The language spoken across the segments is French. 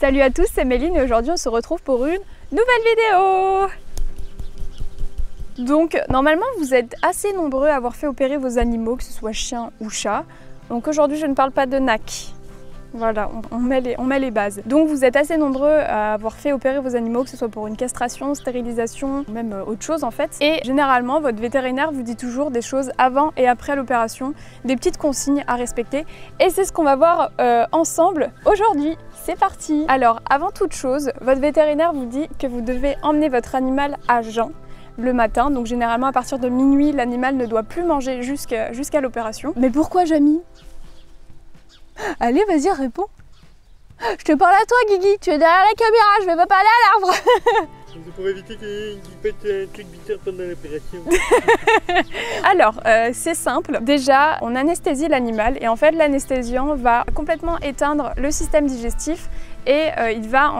Salut à tous, c'est Méline et aujourd'hui on se retrouve pour une nouvelle vidéo. Donc normalement vous êtes assez nombreux à avoir fait opérer vos animaux, que ce soit chien ou chat. Donc aujourd'hui je ne parle pas de NAC. Voilà, on met les bases. Donc vous êtes assez nombreux à avoir fait opérer vos animaux, que ce soit pour une castration, stérilisation, même autre chose en fait. Et généralement, votre vétérinaire vous dit toujours des choses avant et après l'opération, des petites consignes à respecter. Et c'est ce qu'on va voir ensemble aujourd'hui. C'est parti! Alors, avant toute chose, votre vétérinaire vous dit que vous devez emmener votre animal à jeun le matin. Donc généralement, à partir de minuit, l'animal ne doit plus manger jusqu'à l'opération. Mais pourquoi, Jamie? Allez, vas-y, réponds. Je te parle à toi, Guigui. Tu es derrière la caméra, je vais pas parler à l'arbre. C'est pour éviter qu'il pète un truc bizarre pendant l'opération. Alors, c'est simple. Déjà, on anesthésie l'animal et en fait, l'anesthésiant va complètement éteindre le système digestif et il va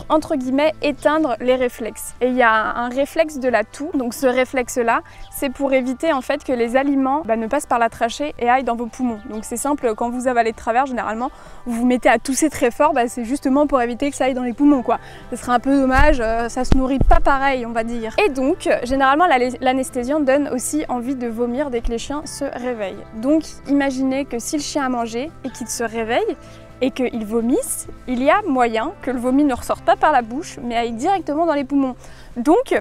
entre guillemets éteindre les réflexes. Et il y a un réflexe de la toux. Donc ce réflexe-là, c'est pour éviter en fait que les aliments ne passent par la trachée et aillent dans vos poumons. Donc c'est simple, quand vous avalez de travers, généralement, vous vous mettez à tousser très fort, c'est justement pour éviter que ça aille dans les poumons, quoi. Ce serait un peu dommage, ça se nourrit pas pareil, on va dire. Et donc, généralement, l'anesthésiant donne aussi envie de vomir dès que les chiens se réveillent. Donc imaginez que si le chien a mangé et qu'il se réveille, et qu'il vomisse, il y a moyen que le vomi ne ressorte pas par la bouche, mais aille directement dans les poumons. Donc,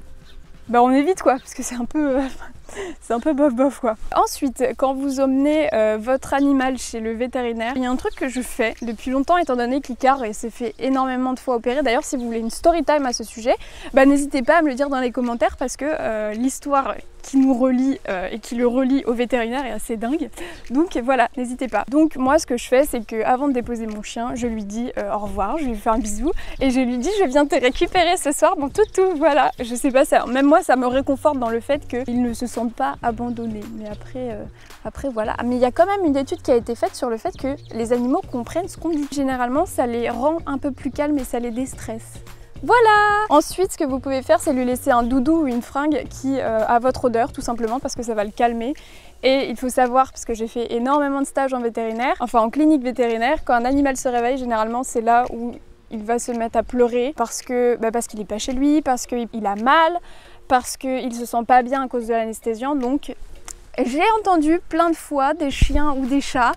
on évite quoi, parce que c'est un peu bof bof quoi. Ensuite, quand vous emmenez votre animal chez le vétérinaire, il y a un truc que je fais depuis longtemps, étant donné qu'Icar s'est fait énormément de fois opérer. D'ailleurs, si vous voulez une story time à ce sujet, n'hésitez pas à me le dire dans les commentaires, parce que l'histoire qui nous relie et qui le relie au vétérinaire est assez dingue. Donc voilà, n'hésitez pas. Donc moi ce que je fais, c'est que avant de déposer mon chien, je lui dis au revoir, je lui fais un bisou et je lui dis je viens te récupérer ce soir mon toutou. Voilà, je sais pas, même moi ça me réconforte dans le fait qu'il ne se sente pas abandonné. Mais après voilà. Mais il y a quand même une étude qui a été faite sur le fait que les animaux comprennent ce qu'on dit. Généralement ça les rend un peu plus calmes et ça les déstresse. Voilà! Ensuite, ce que vous pouvez faire, c'est lui laisser un doudou ou une fringue qui a votre odeur, tout simplement, parce que ça va le calmer. Et il faut savoir, parce que j'ai fait énormément de stages en vétérinaire, enfin en clinique vétérinaire, quand un animal se réveille, généralement c'est là où il va se mettre à pleurer parce qu'il n'est pas chez lui, parce qu'il a mal, parce qu'il ne se sent pas bien à cause de l'anesthésiant. Donc j'ai entendu plein de fois des chiens ou des chats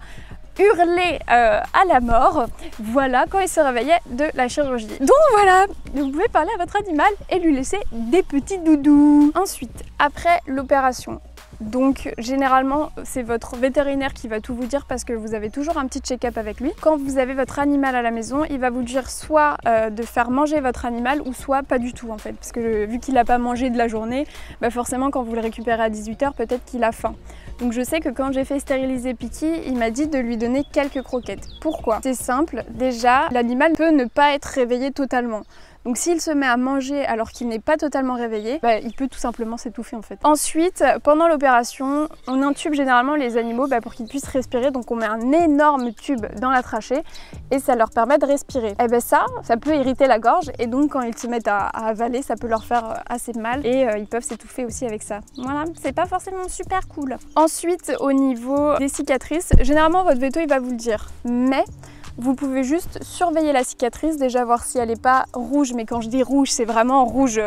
hurler à la mort, voilà, quand il se réveillait de la chirurgie. Donc voilà, vous pouvez parler à votre animal et lui laisser des petits doudous. Ensuite, après l'opération, donc généralement c'est votre vétérinaire qui va tout vous dire parce que vous avez toujours un petit check-up avec lui. Quand vous avez votre animal à la maison, il va vous dire soit de faire manger votre animal ou soit pas du tout en fait, parce que vu qu'il n'a pas mangé de la journée, forcément quand vous le récupérez à 18 h, peut-être qu'il a faim. Donc je sais que quand j'ai fait stériliser Piki, il m'a dit de lui donner quelques croquettes. Pourquoi? C'est simple, déjà l'animal peut ne pas être réveillé totalement. Donc s'il se met à manger alors qu'il n'est pas totalement réveillé, il peut tout simplement s'étouffer en fait. Ensuite, pendant l'opération, on intube généralement les animaux pour qu'ils puissent respirer. Donc on met un énorme tube dans la trachée et ça leur permet de respirer. Et ça peut irriter la gorge et donc quand ils se mettent à avaler, ça peut leur faire assez mal et ils peuvent s'étouffer aussi avec ça. Voilà, c'est pas forcément super cool. Ensuite, au niveau des cicatrices, généralement votre véto il va vous le dire, mais vous pouvez juste surveiller la cicatrice, déjà voir si elle n'est pas rouge, mais quand je dis rouge, c'est vraiment rouge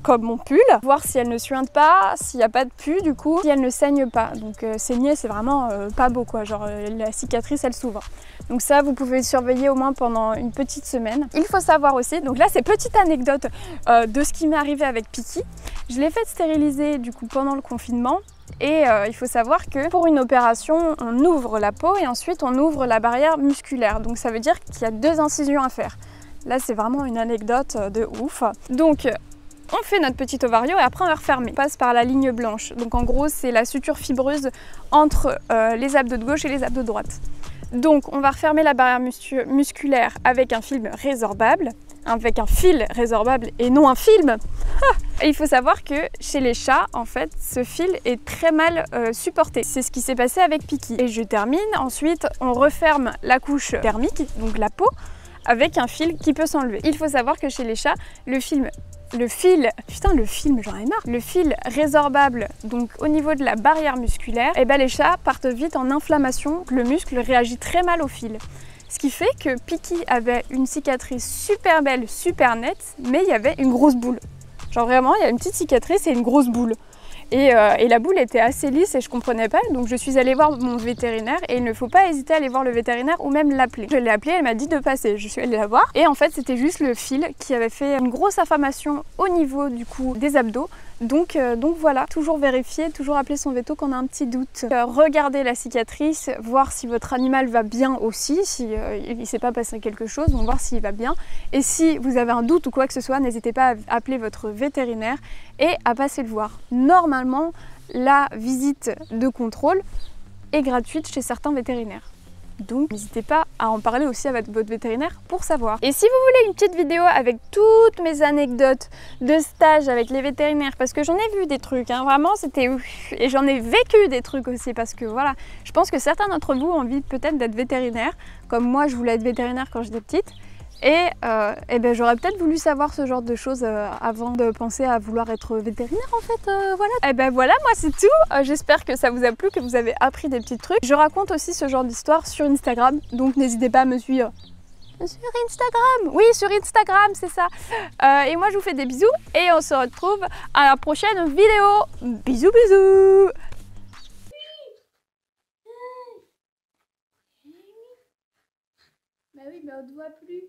comme mon pull. Voir si elle ne suinte pas, s'il n'y a pas de pus du coup, si elle ne saigne pas. Donc saigner, c'est vraiment pas beau quoi, genre la cicatrice elle s'ouvre. Donc ça, vous pouvez surveiller au moins pendant une petite semaine. Il faut savoir aussi, donc là c'est petite anecdote de ce qui m'est arrivé avec Piki. Je l'ai fait stériliser du coup pendant le confinement. Et il faut savoir que pour une opération, on ouvre la peau et ensuite on ouvre la barrière musculaire. Donc ça veut dire qu'il y a 2 incisions à faire. Là, c'est vraiment une anecdote de ouf. Donc on fait notre petit ovario et après on va refermer. On passe par la ligne blanche. Donc en gros, c'est la suture fibreuse entre les abdos de gauche et les abdos de droite. Donc on va refermer la barrière musculaire avec un film résorbable, avec un fil résorbable et non un film. Et il faut savoir que chez les chats, en fait, ce fil est très mal supporté. C'est ce qui s'est passé avec Piki. Et je termine. Ensuite, on referme la couche thermique, donc la peau, avec un fil qui peut s'enlever. Il faut savoir que chez les chats, le fil, j'en ai marre. Le fil résorbable, donc au niveau de la barrière musculaire, les chats partent vite en inflammation. Le muscle réagit très mal au fil. Ce qui fait que Piki avait une cicatrice super belle, super nette, mais il y avait une grosse boule. Genre vraiment, il y a une petite cicatrice et une grosse boule. Et la boule était assez lisse et je comprenais pas, donc je suis allée voir mon vétérinaire et il ne faut pas hésiter à aller voir le vétérinaire ou même l'appeler. Je l'ai appelée, elle m'a dit de passer, je suis allée la voir et en fait c'était juste le fil qui avait fait une grosse inflammation au niveau du coup des abdos. Donc voilà, toujours vérifier, toujours appeler son véto quand on a un petit doute. Regardez la cicatrice, voir si votre animal va bien aussi, si il ne s'est pas passé quelque chose, donc voir s'il va bien. Et si vous avez un doute ou quoi que ce soit, n'hésitez pas à appeler votre vétérinaire et à passer le voir. Normalement, la visite de contrôle est gratuite chez certains vétérinaires. Donc n'hésitez pas à en parler aussi avec votre vétérinaire pour savoir. Et si vous voulez une petite vidéo avec toutes mes anecdotes de stage avec les vétérinaires, parce que j'en ai vu des trucs, hein, vraiment c'était ouf. Et j'en ai vécu des trucs aussi parce que voilà, je pense que certains d'entre vous ont envie peut-être d'être vétérinaire, comme moi je voulais être vétérinaire quand j'étais petite. Et ben, j'aurais peut-être voulu savoir ce genre de choses avant de penser à vouloir être vétérinaire en fait, voilà. Et ben voilà, moi c'est tout. J'espère que ça vous a plu, que vous avez appris des petits trucs. Je raconte aussi ce genre d'histoire sur Instagram, donc n'hésitez pas à me suivre. Sur Instagram, oui sur Instagram c'est ça. Et moi je vous fais des bisous et on se retrouve à la prochaine vidéo. Bisous bisous. Bah oui, mais on ne te voit plus.